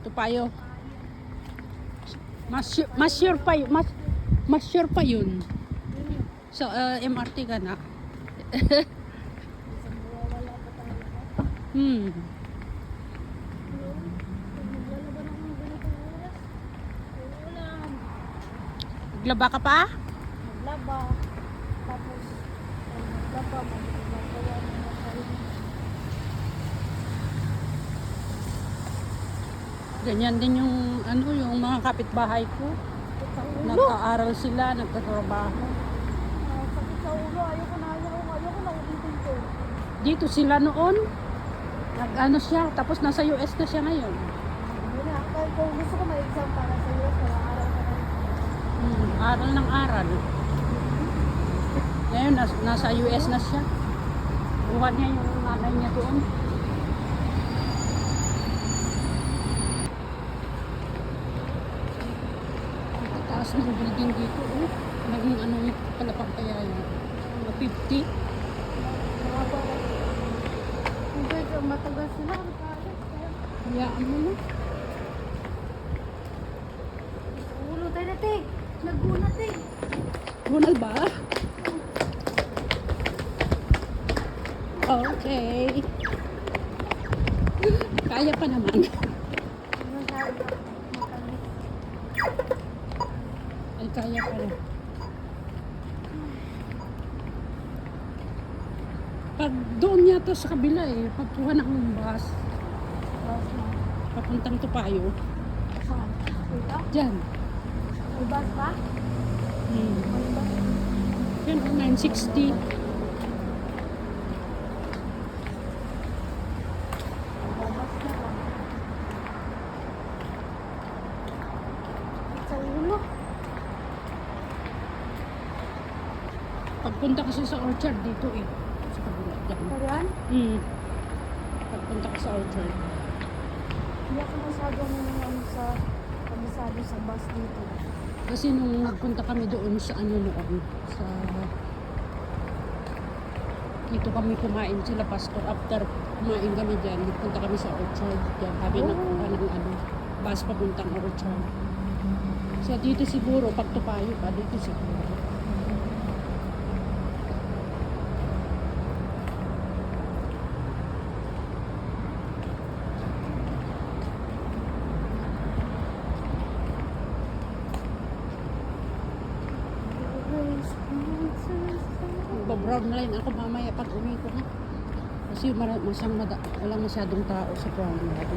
Tupayo. Mas sure pa yun. Mas sure pa yun. So, MRT ka na. Hmm. Naglaba ka pa? Naglaba. Tapos, naglaba. Magagawa mo na sarili. Ganyan din yung yung mga kapitbahay ko. Nag-aaral sila, nagtatrabaho. Sakit sa ulo. Ayoko na ulitin ko. Dito sila noon. Nag-ano siya, tapos nasa US na siya ngayon. Wala. Kahit kung gusto ko may exam para sa iyo, kaya araw ka na. Aral ng aral. Ngayon, nasa US na siya. Buwan niya yung nanay niya doon. Ang taas ng building dito, oh. Naging anong palapag kaya yun? Mga 50. Hindi, matagal sila. Hayaan mo na. Ulo tayo natin. Nagunat eh. Ronal ba? Okay. Kaya pa naman. Ay, kaya pa rin. Pag doon yata sa kabila pagkuha ng bus, papuntang Tupayo. Saan? Dito? Diyan. May bus ba? May bus? Yan, 960. Babas na lang. Sa ulo. Pagpunta kasi sa Orchard dito sa kabila. Diyan. Karian? Pagpunta ka sa Orchard. Hindi ako masyadong sa kabisado sa bus dito. Kasi nung nagpunta kami doon sa noon, sa dito kami kumain sila pastor, after kumain kami dyan, nagpunta kami sa Orchard. Diyan kami nagpunta ng bus papuntang Orchard. So dito siguro, pag Tupayo pa, dito siguro. Brown line ako mamaya pag uwi ko na. Kasi walang masyadong tao sa brown line.